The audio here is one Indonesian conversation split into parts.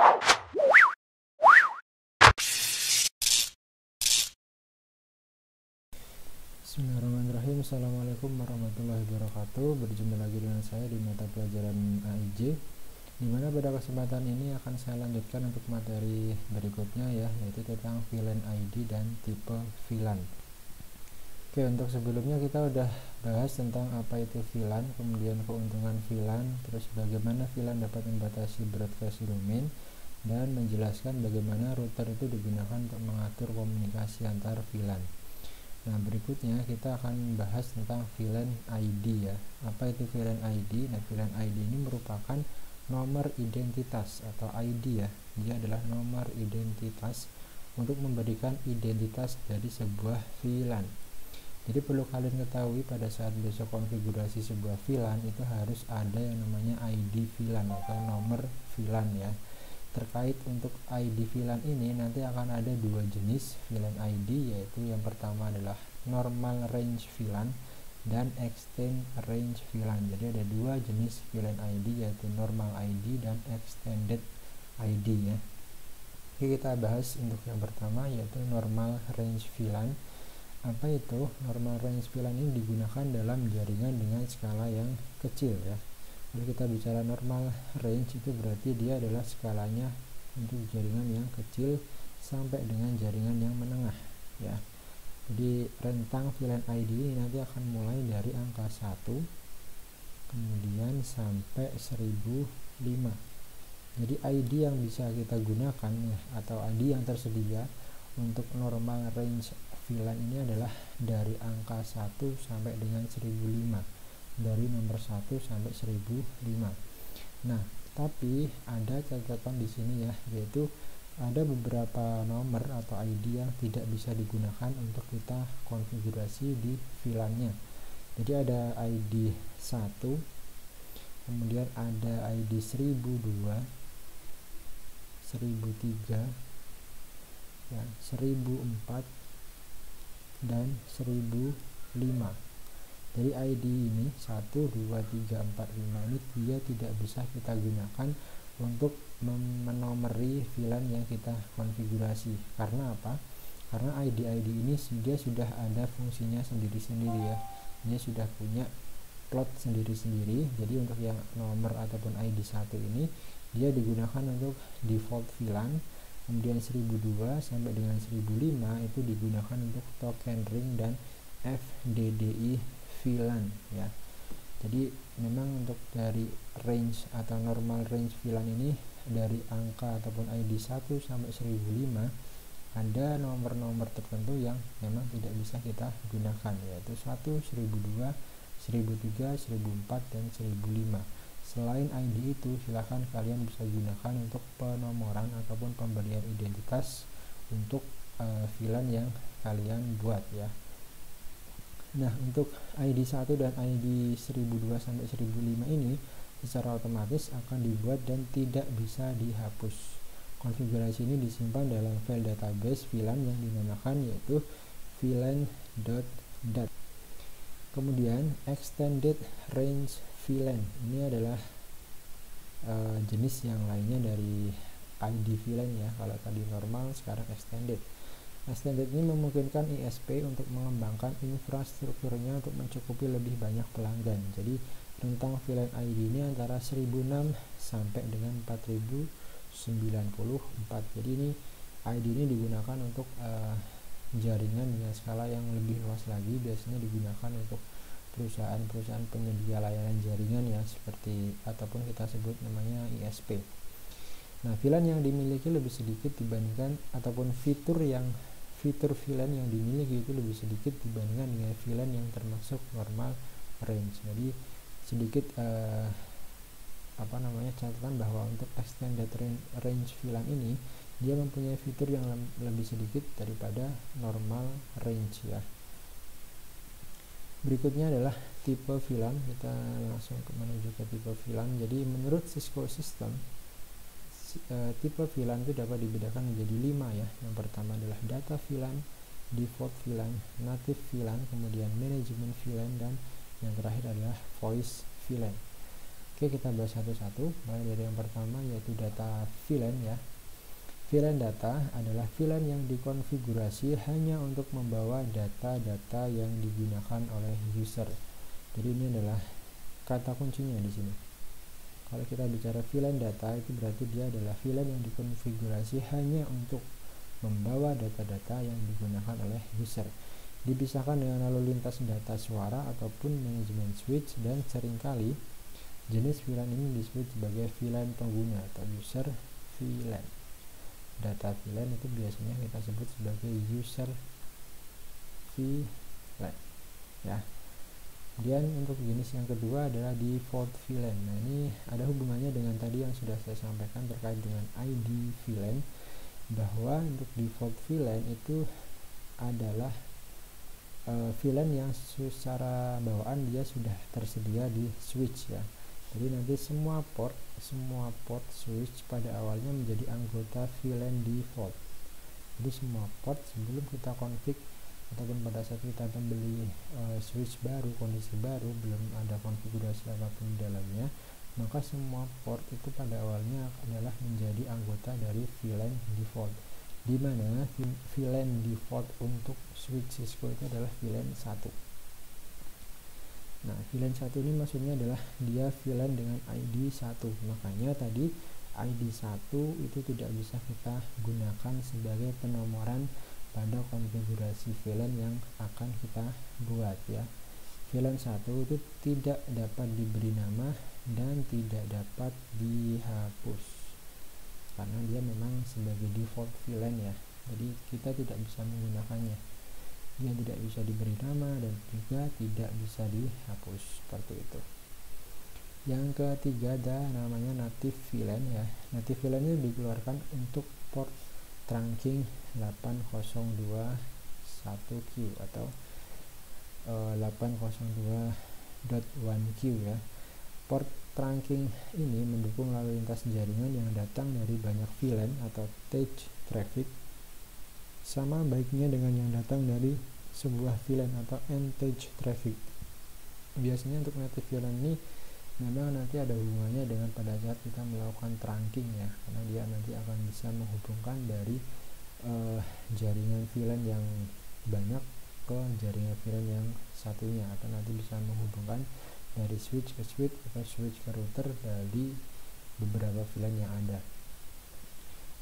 Bismillahirrahmanirrahim. Assalamualaikum warahmatullahi wabarakatuh. Berjumpa lagi dengan saya di mata pelajaran AIJ, dimana pada kesempatan ini akan saya lanjutkan untuk materi berikutnya ya, yaitu tentang VLAN ID dan tipe VLAN. Oke, untuk sebelumnya kita udah bahas tentang apa itu VLAN, kemudian keuntungan VLAN, terus bagaimana VLAN dapat membatasi broadcast domain, dan menjelaskan bagaimana router itu digunakan untuk mengatur komunikasi antar VLAN. Nah, berikutnya kita akan bahas tentang VLAN ID ya. Apa itu VLAN ID? Nah, VLAN ID ini merupakan nomor identitas atau ID ya. Dia adalah nomor identitas untuk memberikan identitas dari sebuah VLAN. Jadi perlu kalian ketahui pada saat besok konfigurasi sebuah VLAN itu harus ada yang namanya ID VLAN atau nomor VLAN ya. Terkait untuk ID VLAN ini nanti akan ada dua jenis VLAN ID, yaitu yang pertama adalah normal range VLAN dan extend range VLAN. Jadi ada dua jenis VLAN ID, yaitu normal ID dan extended ID ya. Oke, kita bahas untuk yang pertama, yaitu normal range VLAN. Apa itu normal range VLAN? Ini digunakan dalam jaringan dengan skala yang kecil ya. Kalau kita bicara normal range, itu berarti dia adalah skalanya untuk jaringan yang kecil sampai dengan jaringan yang menengah ya. Jadi rentang VLAN ID ini nanti akan mulai dari angka 1 kemudian sampai 1005. Jadi ID yang bisa kita gunakan ya, atau ID yang tersedia untuk normal range VLAN ini adalah dari angka 1 sampai dengan 1005. Dari nomor 1 sampai 1005. Nah, tapi ada catatan di sini ya, yaitu ada beberapa nomor atau ID yang tidak bisa digunakan untuk kita konfigurasi di VLAN-nya. Jadi ada ID 1, kemudian ada ID 1002, 1003, ya, 1004 dan 1005. Dari ID ini 1, 2, 3, 4, 5 ini dia tidak bisa kita gunakan untuk menomori VLAN yang kita konfigurasi. Karena apa? Karena ID-ID ini dia sudah ada fungsinya sendiri-sendiri ya. Dia sudah punya plot sendiri-sendiri. Jadi untuk yang nomor ataupun ID 1 ini dia digunakan untuk default VLAN. Kemudian 1002 sampai dengan 1005 itu digunakan untuk token ring dan FDDI VLAN ya. Jadi memang untuk dari range atau normal range VLAN ini dari angka ataupun ID 1 sampai 1005 ada nomor-nomor tertentu yang memang tidak bisa kita gunakan, yaitu 1, 1002, 1003, 1004 dan 1005. Selain ID itu silahkan kalian bisa gunakan untuk penomoran ataupun pemberian identitas untuk VLAN yang kalian buat ya. Nah, untuk ID 1 dan ID 1002 sampai 1005 ini secara otomatis akan dibuat dan tidak bisa dihapus. Konfigurasi ini disimpan dalam file database VLAN yang dinamakan yaitu VLAN.dat. Kemudian extended range VLAN ini adalah jenis yang lainnya dari ID VLAN ya. Kalau tadi normal, sekarang extended. Extended ini memungkinkan ISP untuk mengembangkan infrastrukturnya untuk mencukupi lebih banyak pelanggan. Jadi rentang VLAN ID ini antara 1006 sampai dengan 4094. Jadi ini ID ini digunakan untuk jaringan dengan skala yang lebih luas lagi. Biasanya digunakan untuk perusahaan-perusahaan penyedia layanan jaringan ya, seperti ataupun kita sebut namanya ISP. Nah, VLAN yang dimiliki lebih sedikit dibandingkan ataupun fitur VLAN yang dimiliki itu lebih sedikit dibandingkan dengan VLAN yang termasuk normal range. Jadi sedikit catatan bahwa untuk extended range VLAN ini dia mempunyai fitur yang lebih sedikit daripada normal range ya. Berikutnya adalah tipe VLAN. Kita langsung menuju ke tipe VLAN. Jadi menurut Cisco System, tipe VLAN itu dapat dibedakan menjadi 5 ya. Yang pertama adalah data VLAN, default VLAN, native VLAN, kemudian management VLAN, dan yang terakhir adalah voice VLAN. Oke, kita bahas satu-satu. Mulai dari yang pertama yaitu data VLAN ya. VLAN data adalah VLAN yang dikonfigurasi hanya untuk membawa data-data yang digunakan oleh user. Jadi ini adalah kata kuncinya di sini. Kalau kita bicara VLAN data, itu berarti dia adalah VLAN yang dikonfigurasi hanya untuk membawa data-data yang digunakan oleh user. Dipisahkan dengan lalu lintas data suara ataupun manajemen switch, dan seringkali jenis VLAN ini disebut sebagai VLAN pengguna atau user VLAN. Data VLAN itu biasanya kita sebut sebagai user VLAN ya. Kemudian untuk jenis yang kedua adalah default VLAN. Nah, ini ada hubungannya dengan tadi yang sudah saya sampaikan terkait dengan ID VLAN, bahwa untuk default VLAN itu adalah VLAN yang secara bawaan dia sudah tersedia di switch ya. Jadi nanti semua port switch pada awalnya menjadi anggota VLAN default. Jadi semua port sebelum kita config ataupun pada saat kita membeli switch baru, kondisi baru, belum ada konfigurasi apapun di dalamnya, maka semua port itu pada awalnya adalah menjadi anggota dari VLAN default. Di mana VLAN default untuk switch Cisco itu adalah VLAN 1. Nah, VLAN 1 ini maksudnya adalah dia VLAN dengan ID 1. Makanya tadi ID 1 itu tidak bisa kita gunakan sebagai penomoran pada konfigurasi VLAN yang akan kita buat ya. VLAN 1 itu tidak dapat diberi nama dan tidak dapat dihapus, karena dia memang sebagai default VLAN ya. Jadi kita tidak bisa menggunakannya. Dia tidak bisa diberi nama dan juga tidak bisa dihapus, seperti itu. Yang ketiga ada namanya native VLAN ya. Native VLAN ini dikeluarkan untuk port trunking 8021Q atau 802.1Q ya. Port trunking ini mendukung lalu lintas jaringan yang datang dari banyak VLAN atau edge traffic, sama baiknya dengan yang datang dari sebuah VLAN atau end-edge traffic. Biasanya untuk native VLAN ini memang nanti ada hubungannya dengan pada saat kita melakukan trunking ya, karena dia nanti akan bisa menghubungkan dari jaringan VLAN yang banyak ke jaringan VLAN yang satunya, atau nanti bisa menghubungkan dari switch ke switch atau switch ke router dari beberapa VLAN yang ada.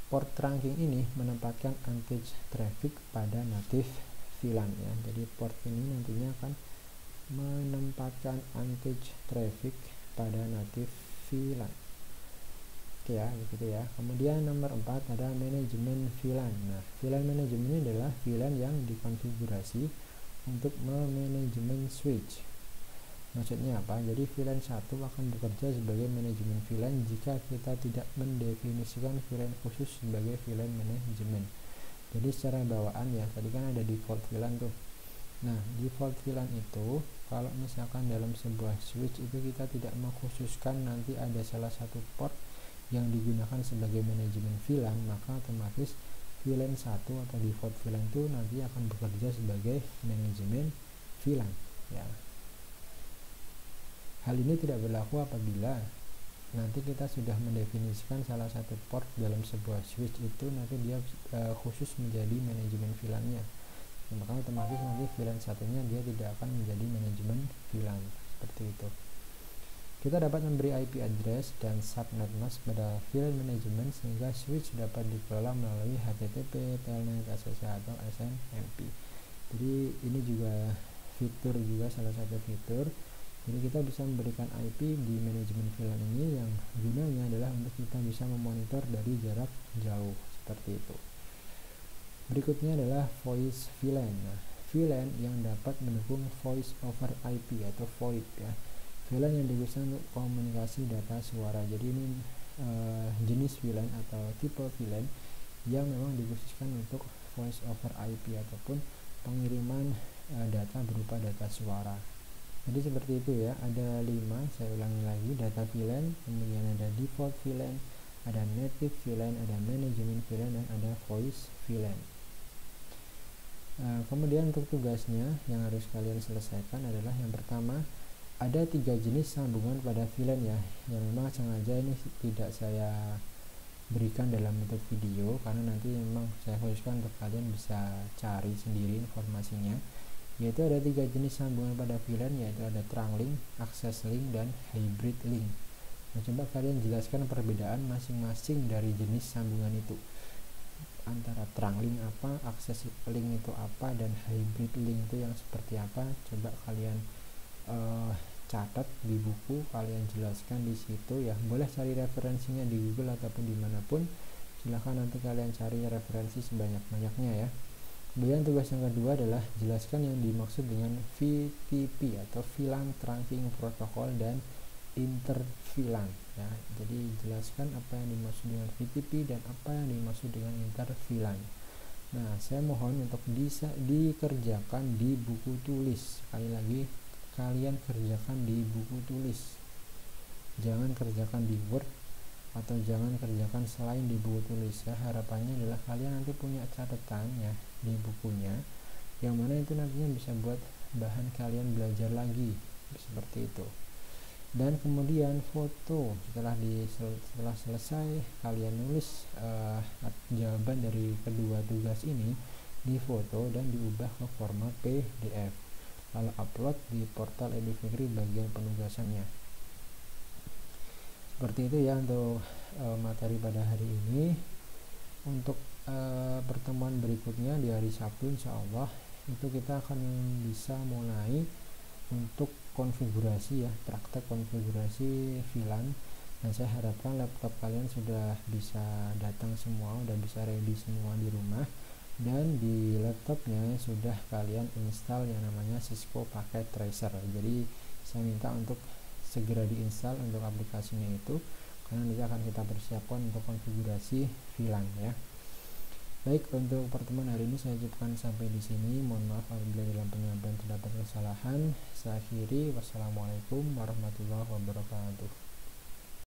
Port trunking ini menempatkan end-edge traffic pada native VLAN ya. Jadi port ini nantinya akan menempatkan end-edge traffic pada native VLAN. Oke ya, begitu ya. Kemudian nomor 4 ada manajemen VLAN. Nah, VLAN manajemen ini adalah VLAN yang dikonfigurasi untuk memanajemen switch. Maksudnya apa? Jadi VLAN 1 akan bekerja sebagai manajemen VLAN jika kita tidak mendefinisikan VLAN khusus sebagai VLAN manajemen. Jadi secara bawaan ya, tadi kan ada default VLAN tuh. Nah, default VLAN itu kalau misalkan dalam sebuah switch itu kita tidak mengkhususkan nanti ada salah satu port yang digunakan sebagai manajemen VLAN, maka otomatis VLAN 1 atau default VLAN itu nanti akan bekerja sebagai manajemen VLAN ya. Hal ini tidak berlaku apabila nanti kita sudah mendefinisikan salah satu port dalam sebuah switch itu nanti dia khusus menjadi manajemen VLAN-nya. Maka otomatis nanti VLAN satunya dia tidak akan menjadi manajemen VLAN, seperti itu. Kita dapat memberi IP address dan subnet mask pada VLAN manajemen sehingga switch dapat dikelola melalui HTTP, Telnet, SSH atau SNMP. Jadi ini juga fitur juga salah satu fitur. Jadi kita bisa memberikan IP di manajemen VLAN ini yang gunanya adalah untuk kita bisa memonitor dari jarak jauh, seperti itu. Berikutnya adalah voice VLAN. Nah, VLAN yang dapat mendukung voice over IP atau VoIP ya. VLAN yang digunakan untuk komunikasi data suara. Jadi ini jenis VLAN atau tipe VLAN yang memang dikhususkan untuk voice over IP ataupun pengiriman data berupa data suara. Jadi seperti itu ya, ada 5, saya ulangi lagi, data VLAN, kemudian ada default VLAN, ada native VLAN, ada manajemen VLAN, dan ada voice VLAN. Kemudian untuk tugasnya yang harus kalian selesaikan adalah yang pertama, ada 3 jenis sambungan pada VLAN ya, yang memang sengaja ini tidak saya berikan dalam bentuk video karena nanti memang saya khususkan untuk kalian bisa cari sendiri informasinya. Yaitu ada 3 jenis sambungan pada VLAN, yaitu ada trunk link, access link, dan hybrid link. Nah, coba kalian jelaskan perbedaan masing-masing dari jenis sambungan itu, antara trunk link apa, access link itu apa, dan hybrid link itu yang seperti apa. Coba kalian catat di buku, kalian jelaskan di situ ya. Boleh cari referensinya di Google ataupun dimanapun, silahkan nanti kalian cari referensi sebanyak-banyaknya ya. Kemudian tugas yang kedua adalah jelaskan yang dimaksud dengan VTP atau VLAN Trunking Protocol dan Inter VLAN ya. Jadi jelaskan apa yang dimaksud dengan VTP dan apa yang dimaksud dengan Inter VLAN. Nah, saya mohon untuk bisa dikerjakan di buku tulis. Sekali lagi, kalian kerjakan di buku tulis, jangan kerjakan di Word atau jangan kerjakan selain di buku tulis ya. Harapannya adalah kalian nanti punya catatan ya di bukunya, yang mana itu nantinya bisa buat bahan kalian belajar lagi seperti itu. Dan kemudian foto setelah selesai kalian nulis jawaban dari kedua tugas ini, difoto dan diubah ke format PDF, lalu upload di portal Edu Fikri bagian penugasannya. Seperti itu ya untuk materi pada hari ini. Untuk pertemuan berikutnya di hari Sabtu insya Allah itu kita akan bisa mulai untuk konfigurasi ya, praktek konfigurasi VLAN. Dan saya harapkan laptop kalian sudah bisa datang semua, udah bisa ready semua di rumah, dan di laptopnya sudah kalian install yang namanya Cisco Packet Tracer. Jadi saya minta untuk segera diinstal untuk aplikasinya itu, karena nanti akan kita persiapkan untuk konfigurasi VLAN ya. Baik, untuk pertemuan hari ini saya cukupkan sampai di sini. Mohon maaf apabila dalam penyampaian terdapat kesalahan. Saya akhiri, wassalamualaikum warahmatullahi wabarakatuh.